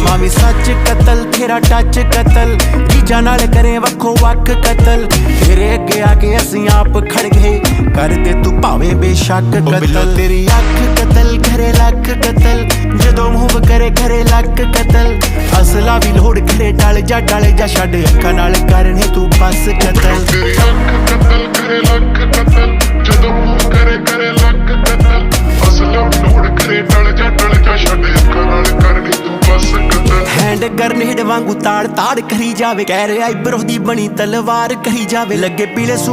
मामी सच कतल तेरा टच कतल जीजा नाल करे वखो वक कतल तेरे अगे आके असीं आप खड़ गए कर दे तू भावे बेशक कतल तेरी अख कतल करे लक कतल जदों मूव करे करे लक कतल असला भी लोड़ करे डल जा छड़ अखां नाल करने तू बस कतल तेरी अख कतल करे लक कतल जदों मूव करे करे लक कतल असला लोड़ करे डल जा छड़ अखां नाल करने तू बस कतल हैंड ग्रेनेड वांगू ताड़ ताड़ करी जावे कह रहा आईब्रो दी बनी तलवार कही जावे लगे पीले